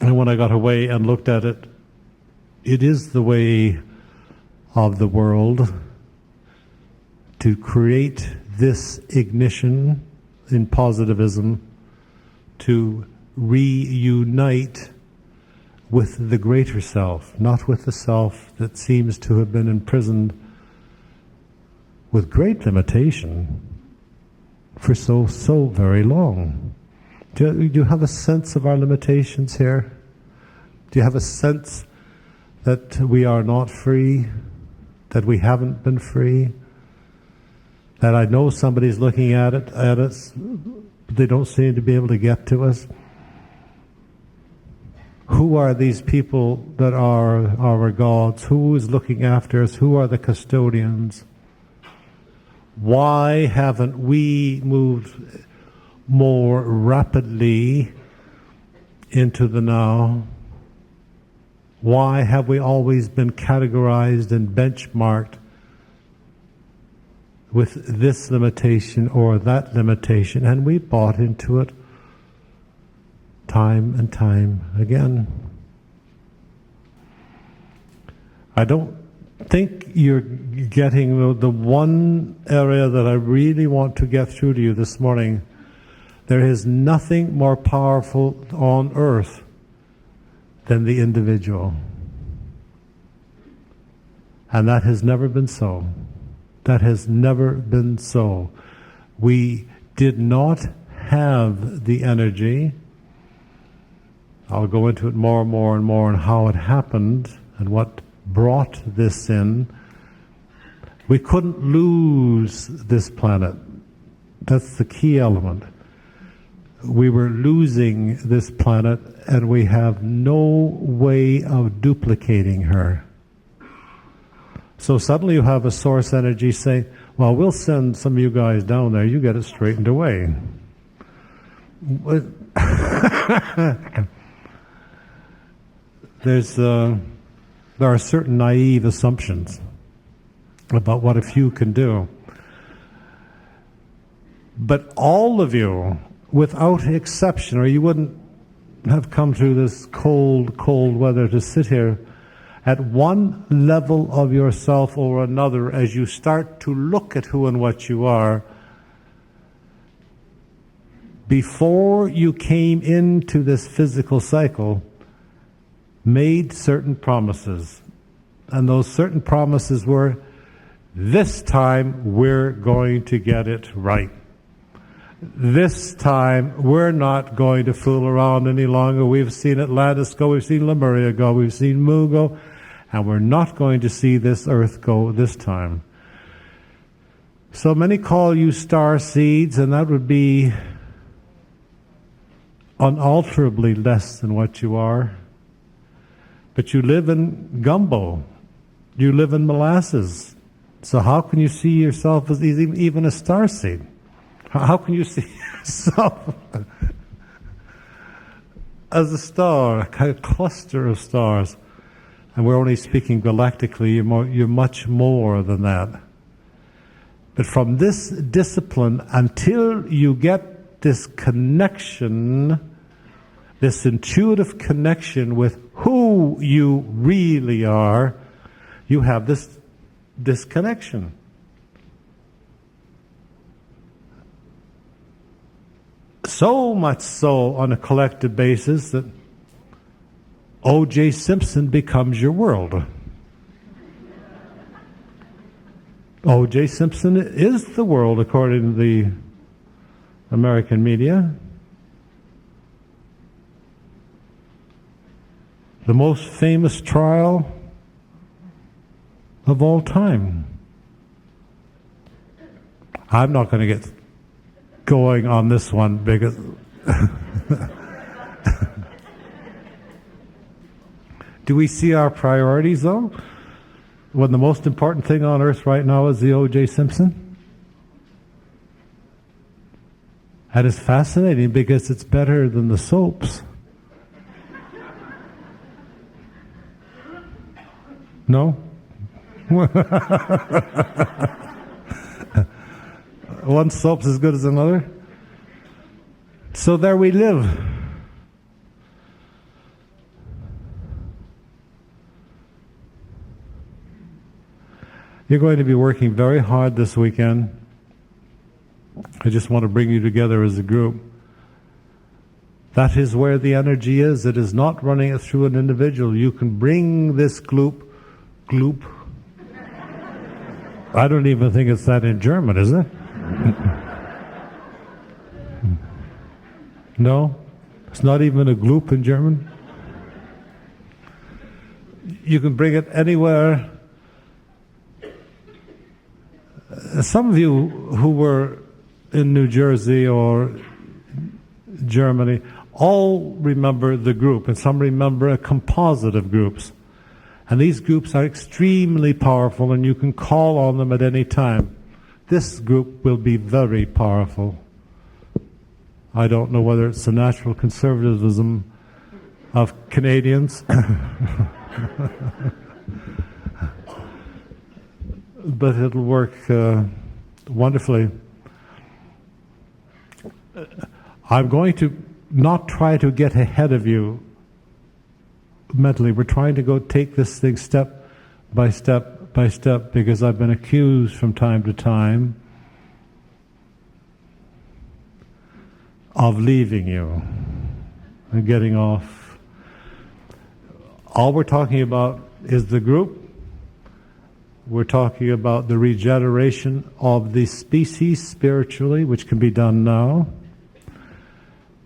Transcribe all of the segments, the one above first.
And when I got away and looked at it, it is the way of the world to create this ignition in positivism, to reunite with the greater self, not with the self that seems to have been imprisoned with great limitation for so very long. Do you have a sense of our limitations here? Do you have a sense that we are not free, that we haven't been free, that I know somebody's looking at us, but they don't seem to be able to get to us? Who are these people that are our gods? Who is looking after us? Who are the custodians? Why haven't we moved more rapidly into the now? Why have we always been categorized and benchmarked with this limitation or that limitation, and we bought into it time and time again? I don't think you're getting the one area that I really want to get through to you this morning. There is nothing more powerful on earth than the individual. And that has never been so. That has never been so. We did not have the energy. I'll go into it more and more and more on how it happened and what brought this in. We couldn't lose this planet. That's the key element. We were losing this planet, and we have no way of duplicating her. So suddenly you have a source energy saying, well, we'll send some of you guys down there, you get it straightened away. There are certain naive assumptions about what a few can do. But all of you, without exception, or you wouldn't have come through this cold weather to sit here, at one level of yourself or another, as you start to look at who and what you are, before you came into this physical cycle, made certain promises. And those certain promises were, this time we're going to get it right. This time we're not going to fool around any longer. We've seen Atlantis go, we've seen Lemuria go, we've seen Mu go, and we're not going to see this earth go this time. So many call you star seeds, and that would be unalterably less than what you are. But you live in gumbo. You live in molasses. So how can you see yourself as even a star seed? How can you see yourself as a star, a kind of cluster of stars? And we're only speaking galactically, you're much more than that. But from this discipline, until you get this connection, this intuitive connection with who you really are, you have this disconnection. So much so on a collective basis that O.J. Simpson becomes your world. O.J. Simpson is the world according to the American media. The most famous trial of all time. I'm not going to get going on this one because do we see our priorities though? When the most important thing on earth right now is the O.J. Simpson? That is fascinating because it's better than the soaps. No? One soap's as good as another. So there we live. You're going to be working very hard this weekend. I just want to bring you together as a group. That is where the energy is. It is not running it through an individual. You can bring this gloop. I don't even think it's that in German, is it? No? It's not even a gloop in German? You can bring it anywhere. Some of you who were in New Jersey or Germany all remember the group, and some remember a composite of groups. And these groups are extremely powerful, and you can call on them at any time. This group will be very powerful. I don't know whether it's the natural conservatism of Canadians, but it'll work wonderfully. I'm going to not try to get ahead of you mentally. We're trying to go take this thing step by step by step, because I've been accused from time to time of leaving you and getting off. All we're talking about is the group. We're talking about the regeneration of the species spiritually, which can be done now.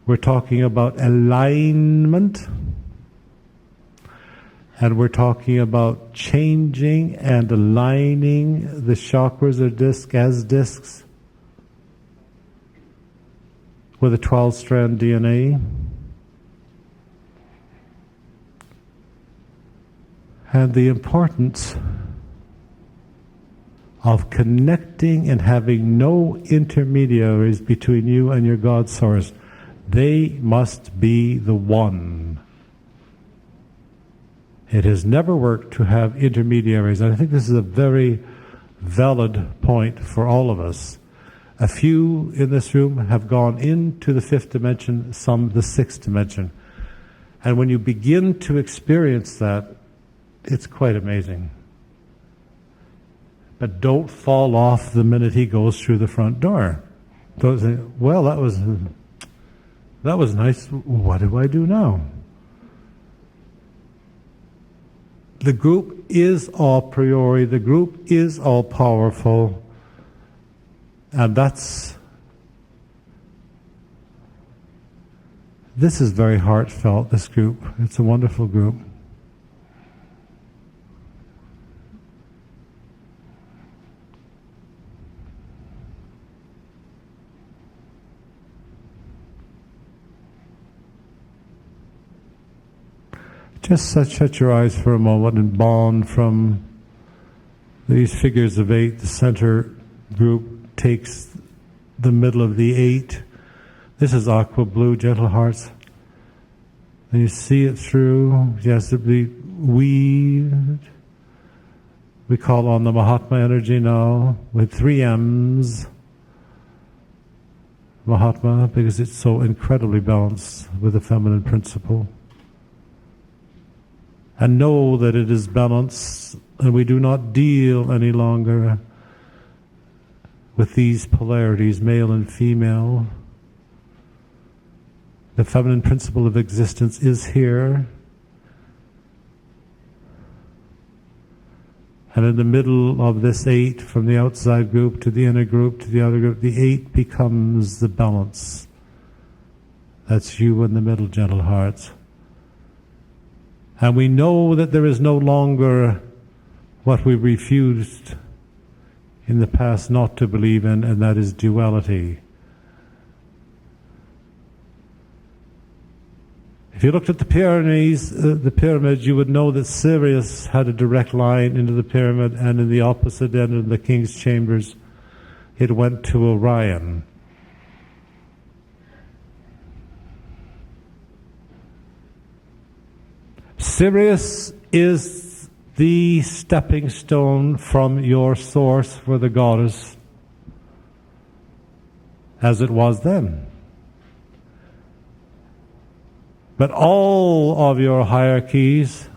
We're talking about alignment. And we're talking about changing and aligning the chakras or discs as discs with a 12-strand DNA. And the importance of connecting and having no intermediaries between you and your God source. They must be the one. It has never worked to have intermediaries. And I think this is a very valid point for all of us. A few in this room have gone into the fifth dimension, some the sixth dimension. And when you begin to experience that, it's quite amazing. But don't fall off the minute he goes through the front door. Don't say, well, that was nice. What do I do now? The group is all priori. The group is all powerful. And this is very heartfelt, this group. It's a wonderful group. Just shut your eyes for a moment and bond from these figures of 8. The center group takes the middle of the 8. This is aqua blue, gentle hearts. And you see it through. Yes, we call on the Mahatma Energy now with 3 M's. Mahatma, because it's so incredibly balanced with the feminine principle. And know that it is balanced, and we do not deal any longer with these polarities, male and female. The feminine principle of existence is here. And in the middle of this 8, from the outside group to the inner group to the outer group, the 8 becomes the balance. That's you in the middle, gentle hearts. And we know that there is no longer what we refused in the past not to believe in, and that is duality. If you looked at the pyramids, you would know that Sirius had a direct line into the pyramid, and in the opposite end of the king's chambers, it went to Orion. Sirius is the stepping stone from your source for the goddess, as it was then. But all of your hierarchies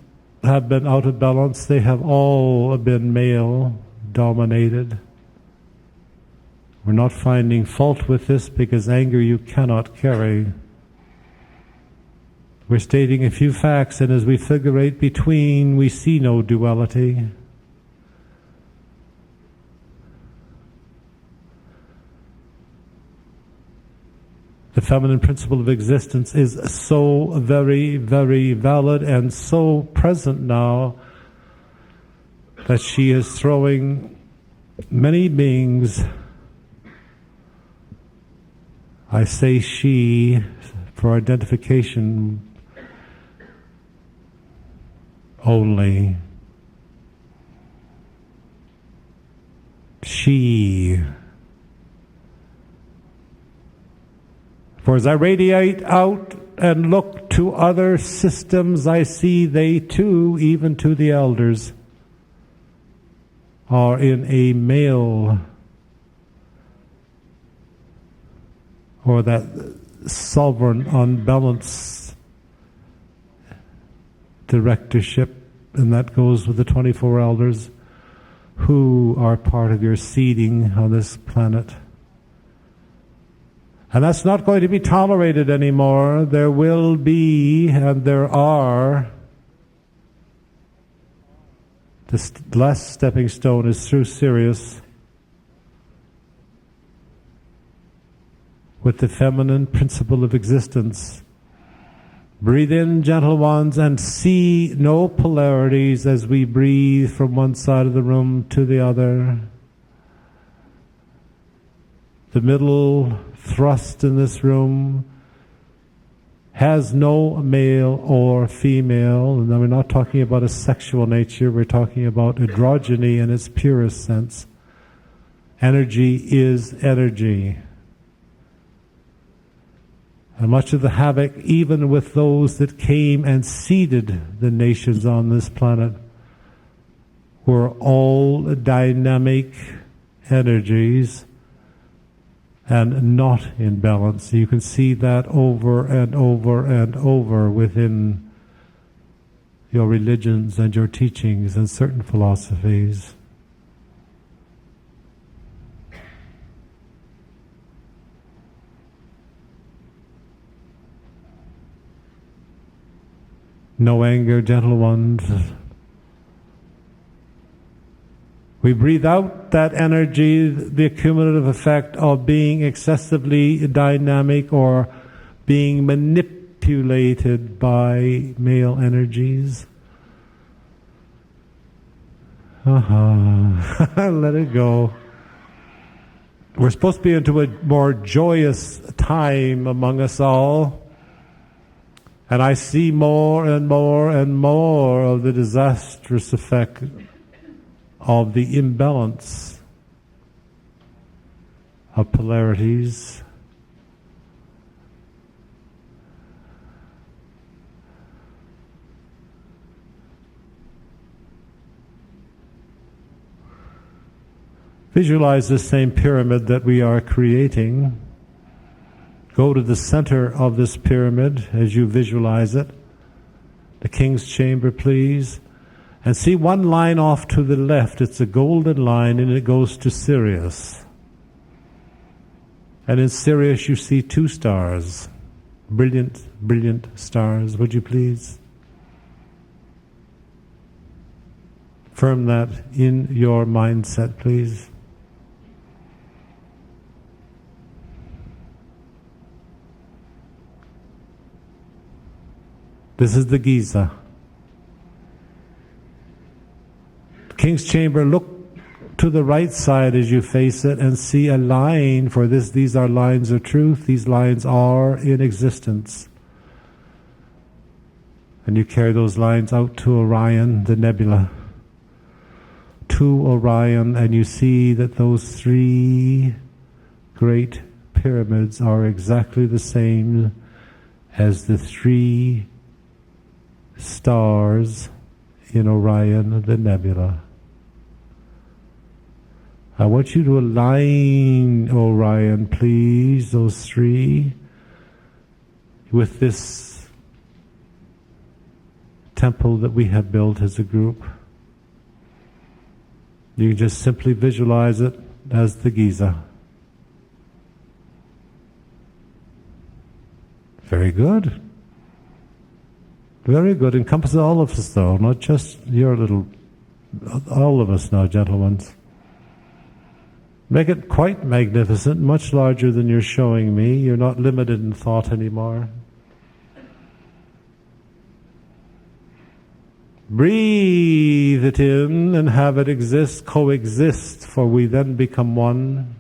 have been out of balance. They have all been male dominated. We're not finding fault with this because anger you cannot carry. We're stating a few facts, and as we figurate between, we see no duality. The feminine principle of existence is so very, very valid and so present now that she is throwing many beings, I say she for identification only, she. For as I radiate out and look to other systems, I see they too, even to the elders, are in a male or that sovereign unbalanced directorship, and that goes with the 24 elders who are part of your seeding on this planet. And that's not going to be tolerated anymore. There will be, and there are, the last stepping stone is through Sirius with the feminine principle of existence. Breathe in, gentle ones, and see no polarities as we breathe from one side of the room to the other. The middle thrust in this room has no male or female, and we're not talking about a sexual nature, we're talking about androgyny in its purest sense. Energy is energy. And much of the havoc, even with those that came and seeded the nations on this planet, were all dynamic energies and not in balance. You can see that over and over and over within your religions and your teachings and certain philosophies. No anger, gentle ones. We breathe out that energy, the accumulative effect of being excessively dynamic or being manipulated by male energies. Let it go. We're supposed to be into a more joyous time among us all. And I see more and more and more of the disastrous effect of the imbalance of polarities. Visualize this same pyramid that we are creating. Go to the center of this pyramid as you visualize it. The King's Chamber, please. And see one line off to the left. It's a golden line and it goes to Sirius. And in Sirius you see two stars. Brilliant, brilliant stars. Would you please? Affirm that in your mindset, please. This is the Giza. King's Chamber, look to the right side as you face it and see a line for this. These are lines of truth. These lines are in existence. And you carry those lines out to Orion, the nebula. To Orion, and you see that those three great pyramids are exactly the same as the three stars in Orion, the nebula. I want you to align Orion, please, those three, with this temple that we have built as a group. You just simply visualize it as the Giza. Very good. Very good. Encompasses all of us, though, not just your little... all of us now, gentle ones. Make it quite magnificent, much larger than you're showing me. You're not limited in thought anymore. Breathe it in and have it exist, coexist, for we then become one.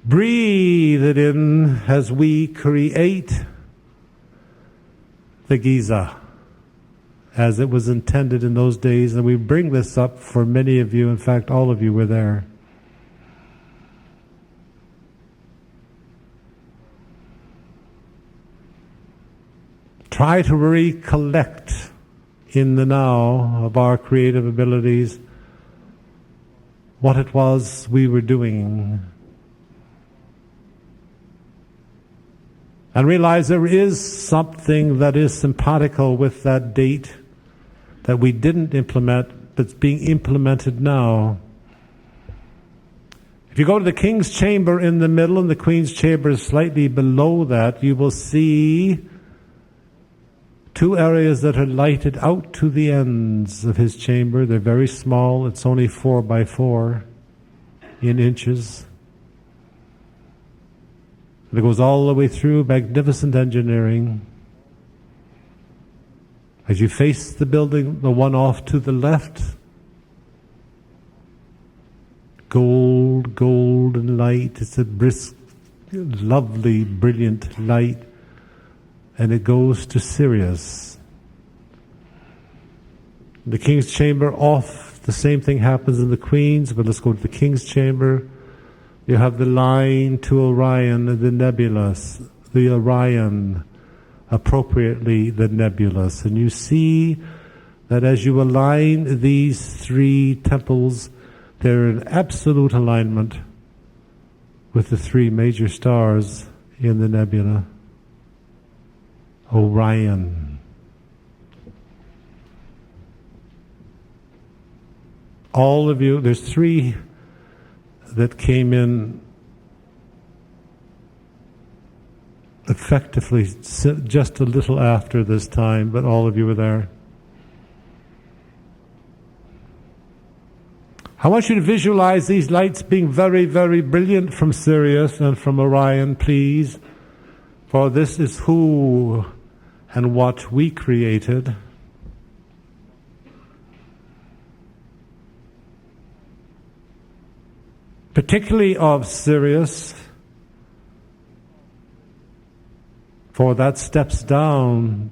Breathe it in as we create the Giza as it was intended in those days, and we bring this up for many of you. In fact, all of you were there. Try to recollect in the now of our creative abilities what it was we were doing. And realize there is something that is simpatical with that date that we didn't implement, but it's being implemented now. If you go to the King's Chamber in the middle and the Queen's Chamber is slightly below that, you will see two areas that are lighted out to the ends of his chamber. They're very small. It's only 4 by 4 in inches. It goes all the way through, magnificent engineering. As you face the building, the one off to the left, gold, golden light. It's a brisk, lovely, brilliant light. And it goes to Sirius. The King's Chamber off, the same thing happens in the Queen's, but let's go to the King's Chamber. You have the line to Orion, the nebulous, the Orion, appropriately the nebulous. And you see that as you align these 3 temples, they're in absolute alignment with the 3 major stars in the nebula. Orion. All of you, there's 3 that came in effectively just a little after this time, but all of you were there. I want you to visualize these lights being very, very brilliant from Sirius and from Orion, please. For this is who and what we created. Particularly of Sirius, for that steps down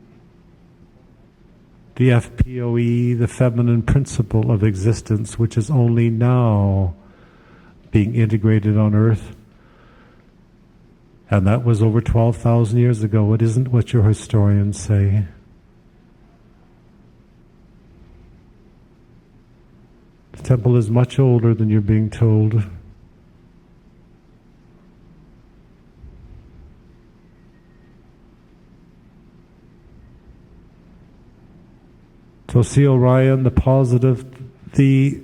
the FPOE, the feminine principle of existence, which is only now being integrated on Earth. And that was over 12,000 years ago. It isn't what your historians say. The temple is much older than you're being told. So see Orion, the positive, if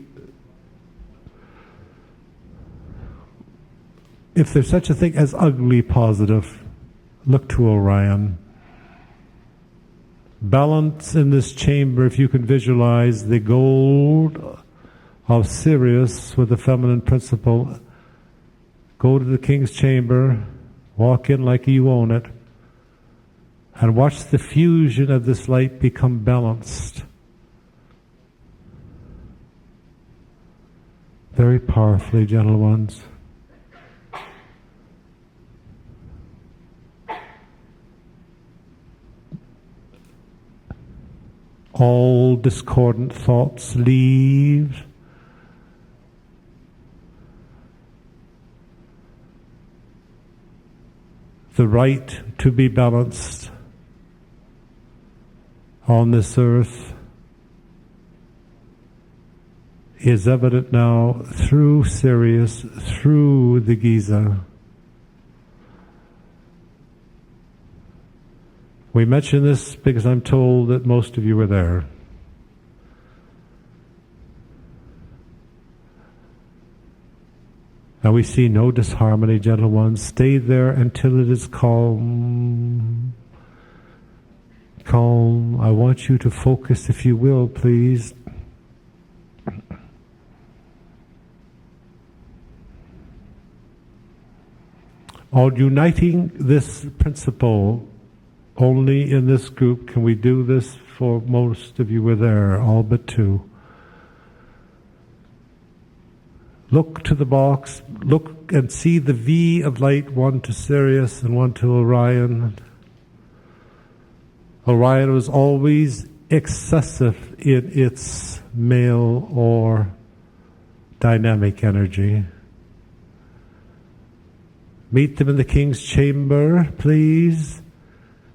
there's such a thing as ugly positive, look to Orion. Balance in this chamber, if you can visualize the gold of Sirius with the feminine principle. Go to the King's Chamber, walk in like you own it, and watch the fusion of this light become balanced. Very powerfully, gentle ones. All discordant thoughts leave. The right to be balanced on this earth is evident now through Sirius, through the Giza. We mention this because I'm told that most of you were there. And we see no disharmony, gentle ones. Stay there until it is calm. Calm. I want you to focus, if you will, please. On uniting this principle, only in this group can we do this, for most of you were there, all but two. Look to the box, look and see the V of light, one to Sirius and one to Orion. Orion was always excessive in its male or dynamic energy. Meet them in the King's Chamber, please,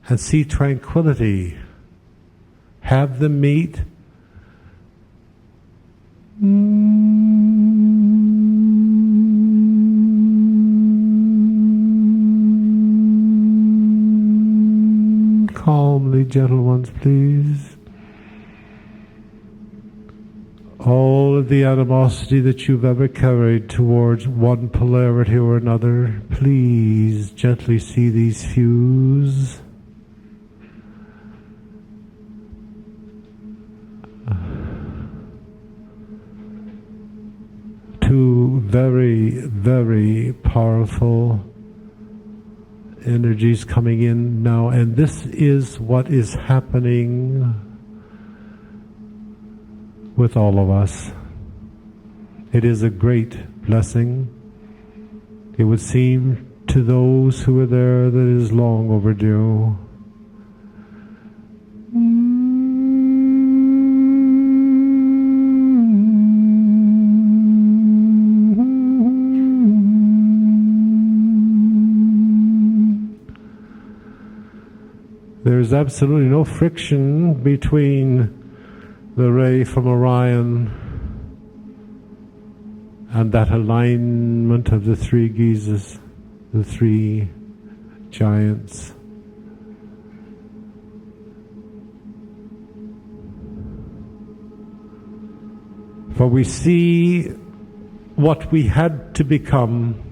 and see tranquility. Have them meet. Calmly, gentle ones, please. All of the animosity that you've ever carried towards one polarity or another, please gently see these fuse. Two very, very powerful energies coming in now, and this is what is happening with all of us. It is a great blessing. It would seem to those who are there that it is long overdue. There's absolutely no friction between the ray from Orion and that alignment of the three Gizas, the three giants. For we see what we had to become.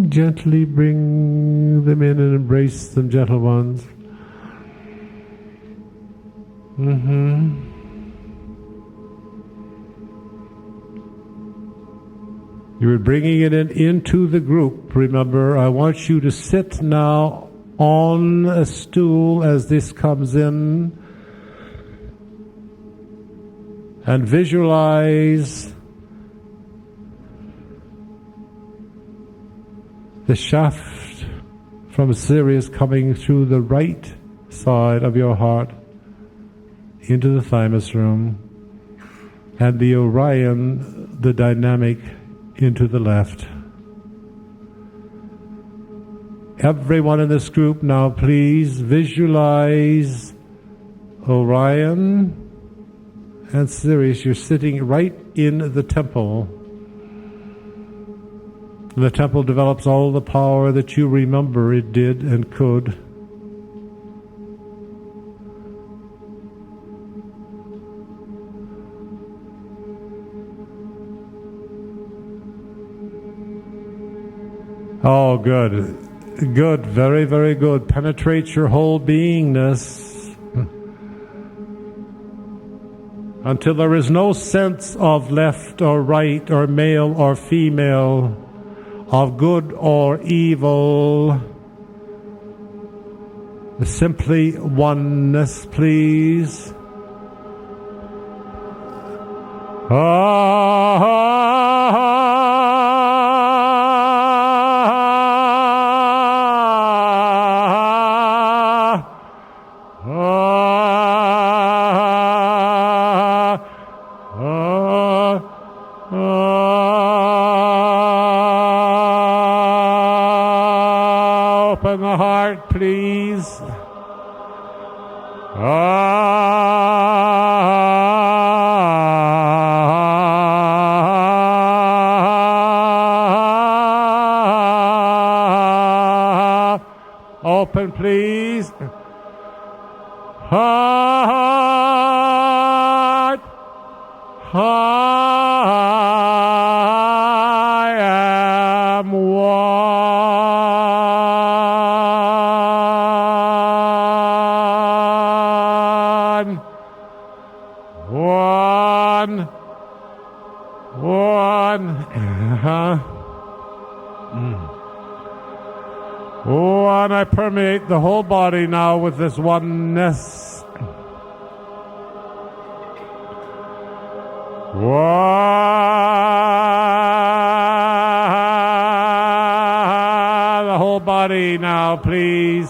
Gently bring them in and embrace them, gentle ones. You're bringing it into the group. Remember, I want you to sit now on a stool as this comes in and visualize the shaft from Sirius coming through the right side of your heart into the thymus room, and the Orion, the dynamic, into the left. Everyone in this group now, please visualize Orion and Sirius. You're sitting right in the temple. The temple develops all the power that you remember it did and could. Oh, good. Good, very, very good. Penetrate your whole beingness until there is no sense of left or right or male or female, of good or evil. Simply oneness, please. Open the heart, please. Open, please. Heart. I am one. One. One. I permeate the whole body now with this oneness. The whole body now, please.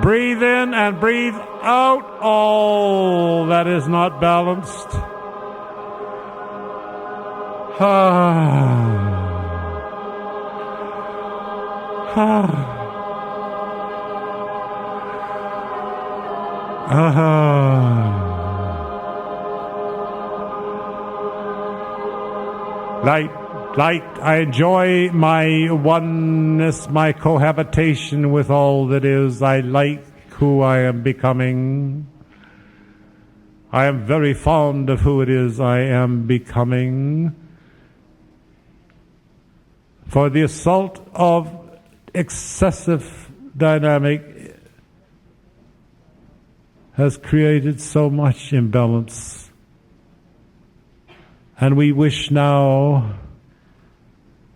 Breathe in and breathe out all that is not balanced. Light, I enjoy my oneness, my cohabitation with all that is. I like who I am becoming. I am very fond of who it is I am becoming. For the assault of excessive dynamic has created so much imbalance. And we wish now,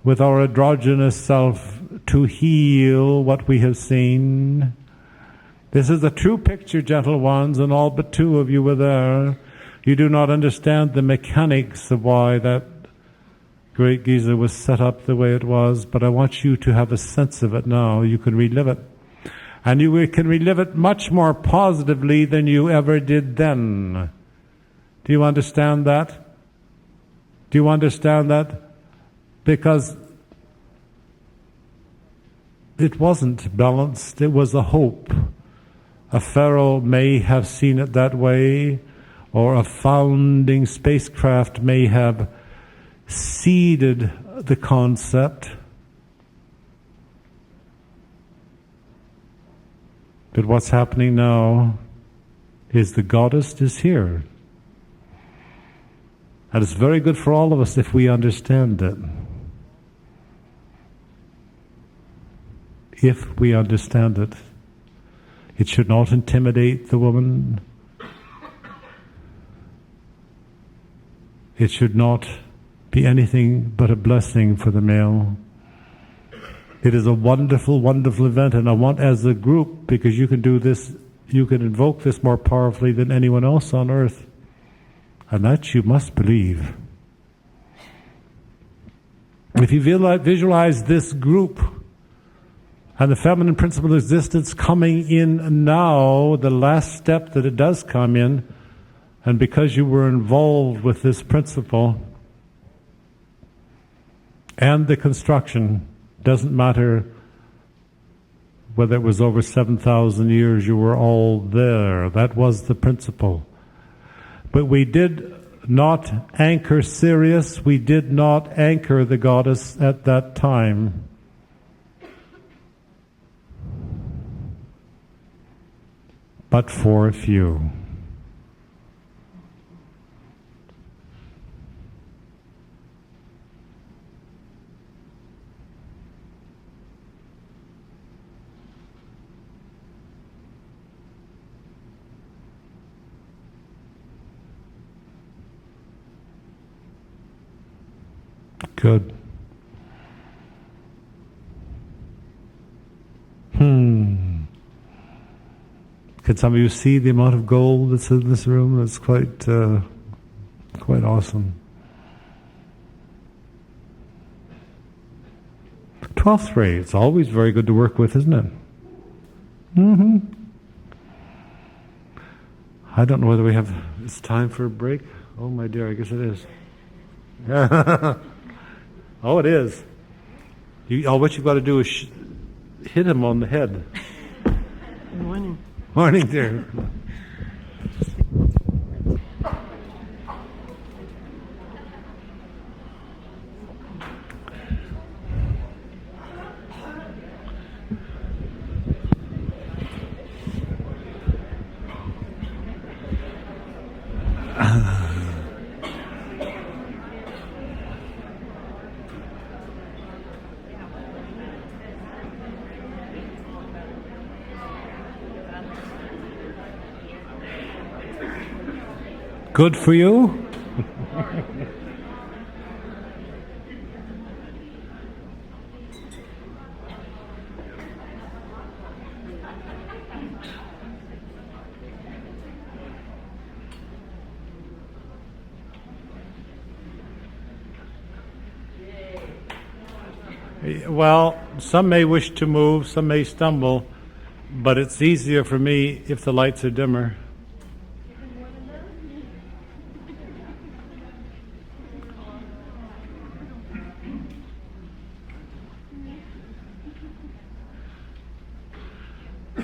with our androgynous self, to heal what we have seen. This is a true picture, gentle ones, and all but two of you were there. You do not understand the mechanics of why that great Giza was set up the way it was, but I want you to have a sense of it now. You can relive it. And you can relive it much more positively than you ever did then. Do you understand that? Do you understand that? Because it wasn't balanced, it was a hope. A pharaoh may have seen it that way, or a founding spacecraft may have seeded the concept. But what's happening now is the goddess is here. And it's very good for all of us if we understand it. If we understand it. It should not intimidate the woman. It should not be anything but a blessing for the male. It is a wonderful, wonderful event, and I want as a group, because you can do this, you can invoke this more powerfully than anyone else on earth. And that you must believe. If you visualize this group and the feminine principle of existence coming in now, the last step that it does come in, and because you were involved with this principle and the construction, doesn't matter whether it was over 7,000 years, you were all there. That was the principle. But we did not anchor Sirius, we did not anchor the goddess at that time. But for a few. Good. Can some of you see the amount of gold that's in this room? It's quite awesome. 12th ray, it's always very good to work with, isn't it? I don't know whether we have, it's time for a break. Oh my dear, I guess it is. Oh, it is. What you've got to do is hit him on the head. Good morning. Morning, dear. Good for you? Well, some may wish to move, some may stumble, but it's easier for me if the lights are dimmer.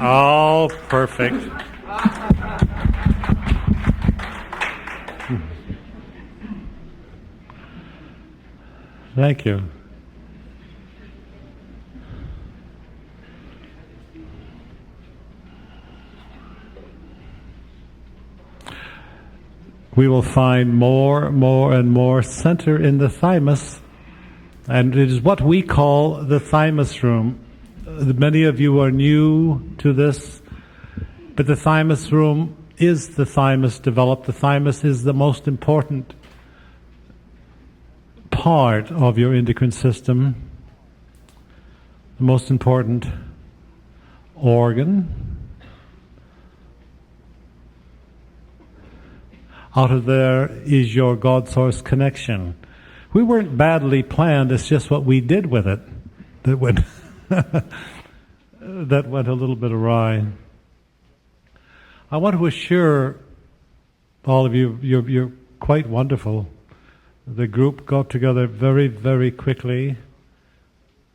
Oh, perfect. Thank you. We will find more and more center in the thymus, and it is what we call the thymus room. Many of you are new to this, but the thymus room is the thymus developed. The thymus is the most important part of your endocrine system, the most important organ. Out of there is your God source connection. We weren't badly planned, it's just what we did with it that went that went a little bit awry. I want to assure all of you, you're quite wonderful. The group got together very, very quickly.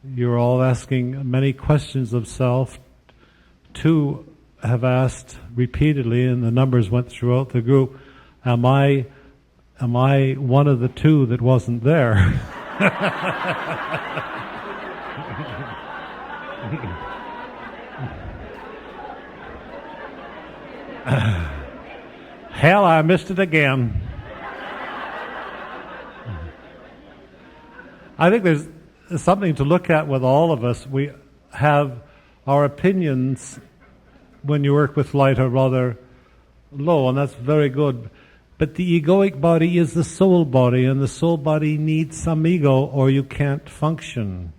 You're all asking many questions of self. Two have asked repeatedly, and the numbers went throughout the group, Am I one of the two that wasn't there? Hell, I missed it again. I think there's something to look at with all of us. We have our opinions when you work with light are rather low, and that's very good. But the egoic body is the soul body, and the soul body needs some ego or you can't function.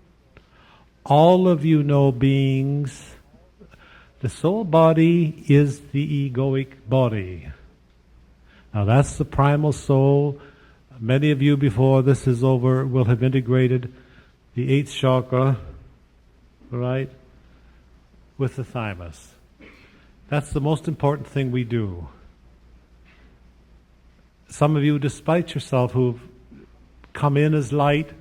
All of you know beings, the soul body is the egoic body. Now that's the primal soul. Many of you before this is over will have integrated the 8th chakra, right, with the thymus. That's the most important thing we do. Some of you, despite yourself, who've come in as light,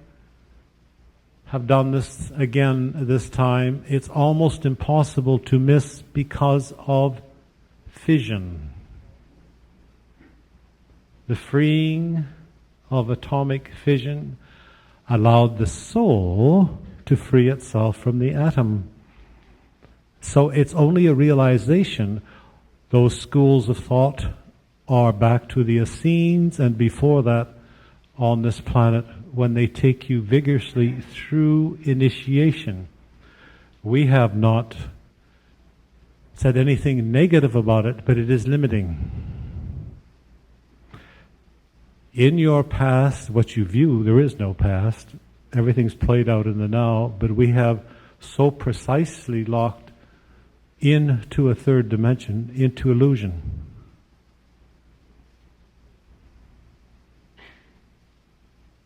have done this again this time. It's almost impossible to miss because of fission. The freeing of atomic fission allowed the soul to free itself from the atom. So it's only a realization. Those schools of thought are back to the Essenes and before that on this planet when they take you vigorously through initiation. We have not said anything negative about it, but it is limiting. In your past, what you view, there is no past. Everything's played out in the now, but we have so precisely locked into a third dimension, into illusion.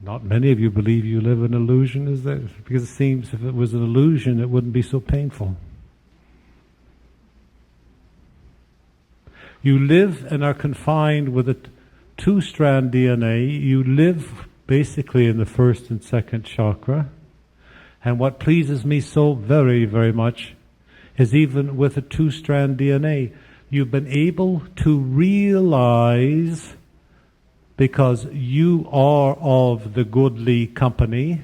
Not many of you believe you live in illusion, is there? Because it seems if it was an illusion, it wouldn't be so painful. You live and are confined with a two-strand DNA. You live basically in the 1st and 2nd chakra. And what pleases me so very, very much is even with a two-strand DNA, you've been able to realize, because you are of the goodly company.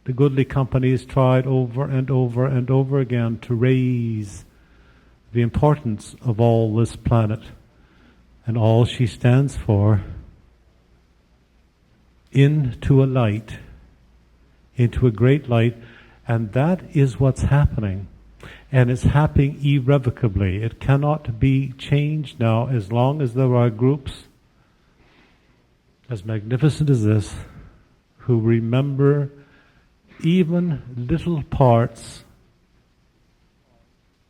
The goodly company has tried over and over and over again to raise the importance of all this planet. and all she stands for, into a light, into a great light, and that is what's happening. And it's happening irrevocably. It cannot be changed now as long as there are groups as magnificent as this who remember even little parts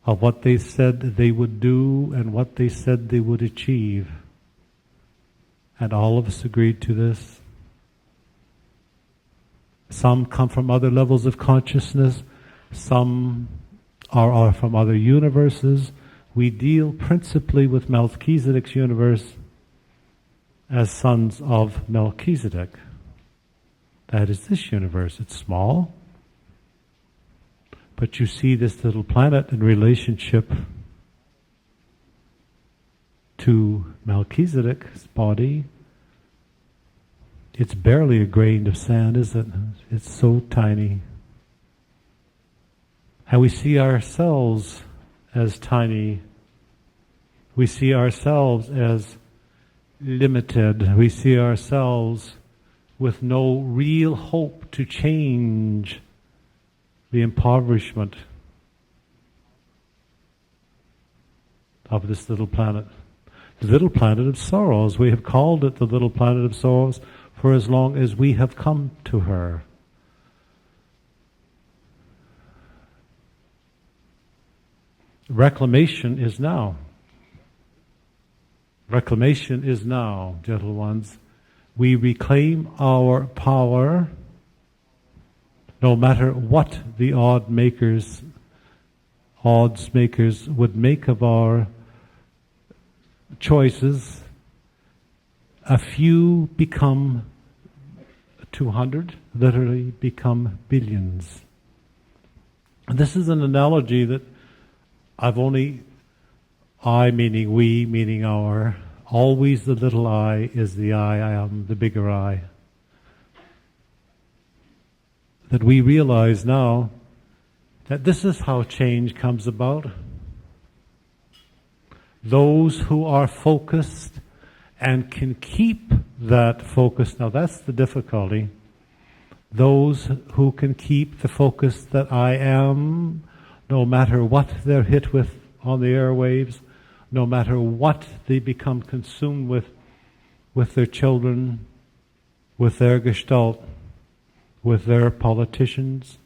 of what they said they would do and what they said they would achieve. And all of us agreed to this. Some come from other levels of consciousness. Some are from other universes. We deal principally with Melchizedek's universe as sons of Melchizedek. That is this universe. It's small, but you see this little planet in relationship to Melchizedek's body. It's barely a grain of sand, is it? It's so tiny. And we see ourselves as tiny. We see ourselves as limited. We see ourselves with no real hope to change the impoverishment of this little planet. The little planet of sorrows. We have called it the little planet of sorrows for as long as we have come to her. Reclamation is now. Reclamation is now, gentle ones. We reclaim our power, no matter what the odds makers would make of our choices. A few become 200, literally become billions. And this is an analogy that I meaning we, meaning our, always the little I is the I am the bigger I. That we realize now that this is how change comes about. Those who are focused and can keep that focus, now that's the difficulty. Those who can keep the focus that I am, no matter what they're hit with on the airwaves, no matter what they become consumed with their children, with their gestalt, with their politicians,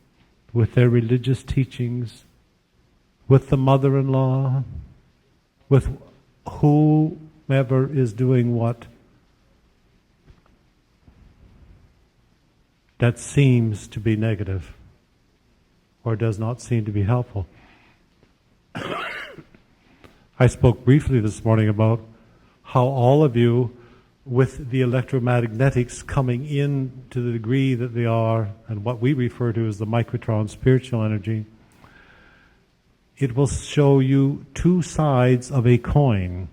with their religious teachings, with the mother-in-law, with whomever is doing what, that seems to be negative or does not seem to be helpful. I spoke briefly this morning about how all of you, with the electromagnetics coming in to the degree that they are, and what we refer to as the microtron spiritual energy, it will show you two sides of a coin.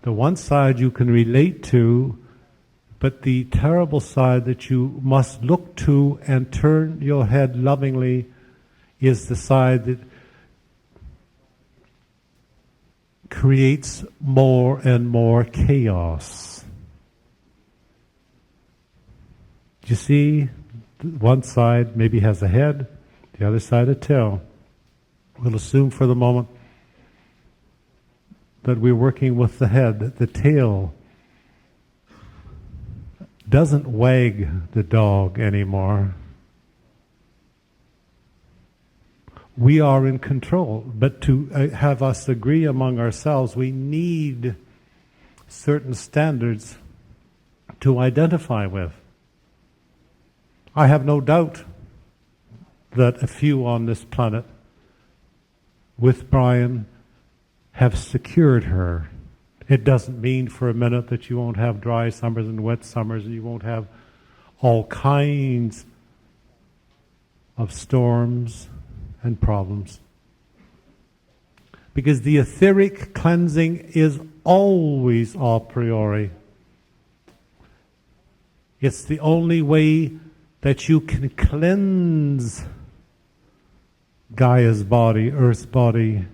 The one side you can relate to, but the terrible side that you must look to and turn your head lovingly is the side that creates more and more chaos. You see, one side maybe has a head, the other side a tail. We'll assume for the moment that we're working with the head. The tail doesn't wag the dog anymore. We are in control, but to have us agree among ourselves, we need certain standards to identify with. I have no doubt that a few on this planet, with Brian, have secured her. It doesn't mean for a minute that you won't have dry summers and wet summers, and you won't have all kinds of storms and problems. Because the etheric cleansing is always a priori. It's the only way that you can cleanse Gaia's body, Earth's body,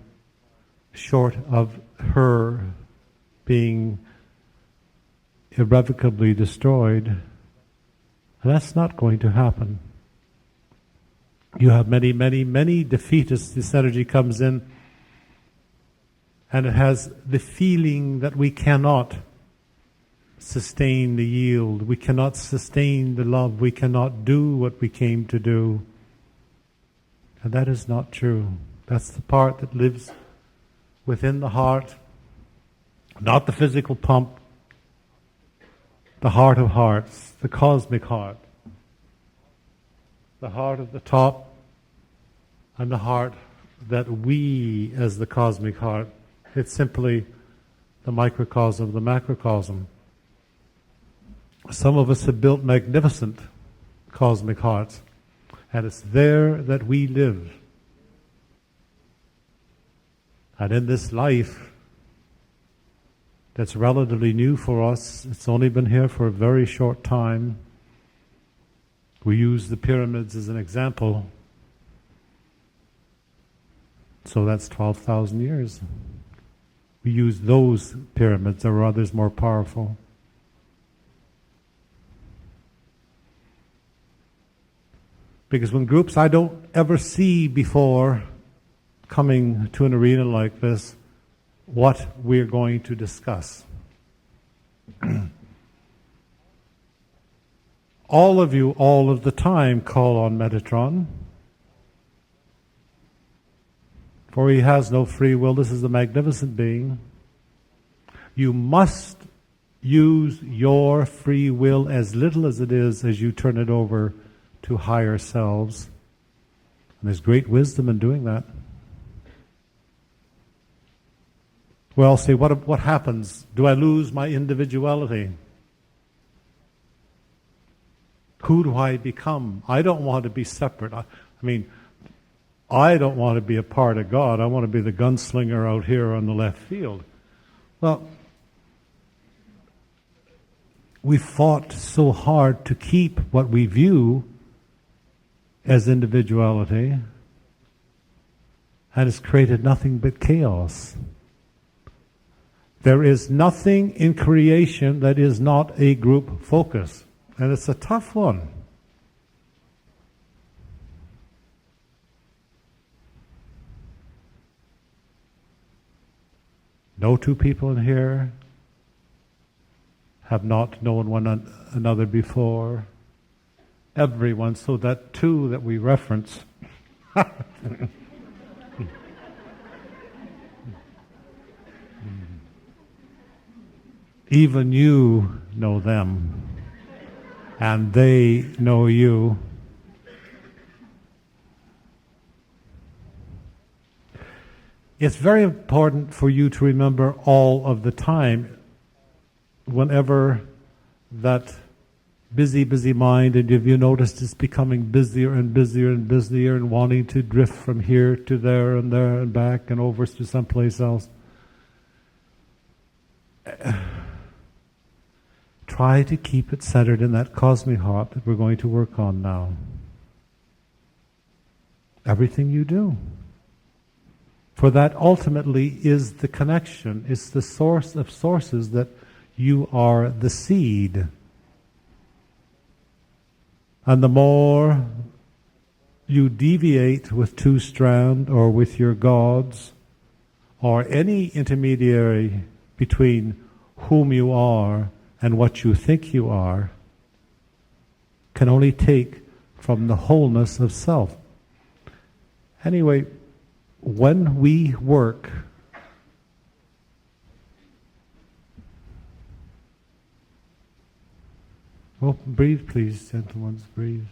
short of her being irrevocably destroyed. And that's not going to happen. You have many, many, many defeatists. This energy comes in and it has the feeling that we cannot sustain the yield, we cannot sustain the love, we cannot do what we came to do. And that is not true. That's the part that lives within the heart, not the physical pump, the heart of hearts, the cosmic heart, the heart of the top, and the heart that we as the cosmic heart. It's simply the microcosm of the macrocosm. Some of us have built magnificent cosmic hearts, and it's there that we live. And in this life that's relatively new for us, it's only been here for a very short time. We use the pyramids as an example. So that's 12,000 years. We use those pyramids. There were others more powerful. Because when groups I don't ever see before coming to an arena like this, what we're going to discuss. All of you, all of the time, call on Metatron. For he has no free will. This is a magnificent being. You must use your free will, as little as it is, as you turn it over to higher selves. And there's great wisdom in doing that. Well, see, what happens? Do I lose my individuality? Who do I become? I don't want to be separate. I don't want to be a part of God. I want to be the gunslinger out here on the left field. Well, we fought so hard to keep what we view as individuality, and it's created nothing but chaos. There is nothing in creation that is not a group focus, and it's a tough one. No two people in here have not known one another before. Everyone, so that two that we reference even you know them, and they know you. It's very important for you to remember all of the time, whenever that busy mind, and if you noticed it's becoming busier and busier and busier and wanting to drift from here to there and back and over to someplace else. Try to keep it centered in that cosmic heart that we're going to work on now. Everything you do. For that ultimately is the connection. It's the source of sources that you are the seed. And the more you deviate with two-strand or with your gods or any intermediary between whom you are and what you think you are, can only take from the wholeness of self. Anyway, when we work, well, breathe please, gentle ones, breathe.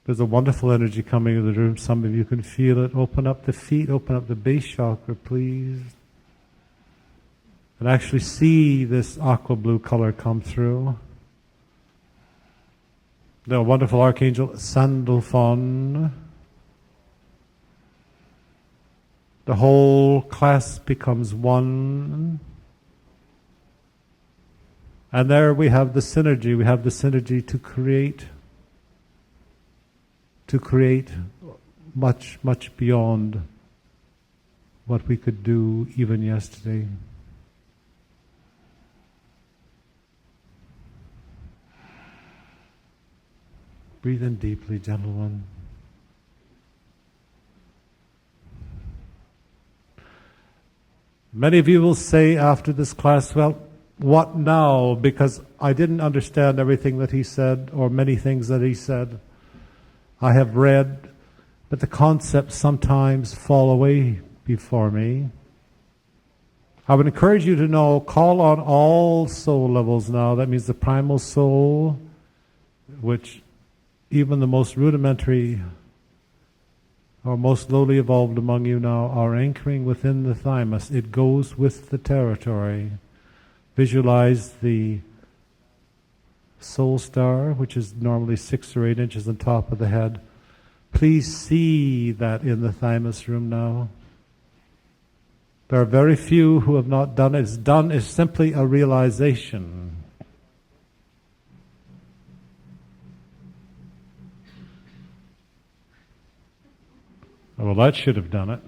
There's a wonderful energy coming into the room. Some of you can feel it. Open up the feet, open up the base chakra, please. And actually see this aqua blue color come through. The wonderful Archangel Sandalphon. The whole class becomes one. And there we have the synergy. We have the synergy to create much, much beyond what we could do even yesterday. Breathe in deeply, gentle one. Many of you will say after this class, well, what now? Because I didn't understand everything that he said, or many things that he said. I have read, but the concepts sometimes fall away before me. I would encourage you to know, call on all soul levels now. That means the primal soul, which even the most rudimentary or most lowly evolved among you now are anchoring within the thymus. It goes with the territory. Visualize the soul star, which is normally 6 or 8 inches on top of the head. Please see that in the thymus room now. There are very few who have not done it. It's done is simply a realization. Well, that should have done it.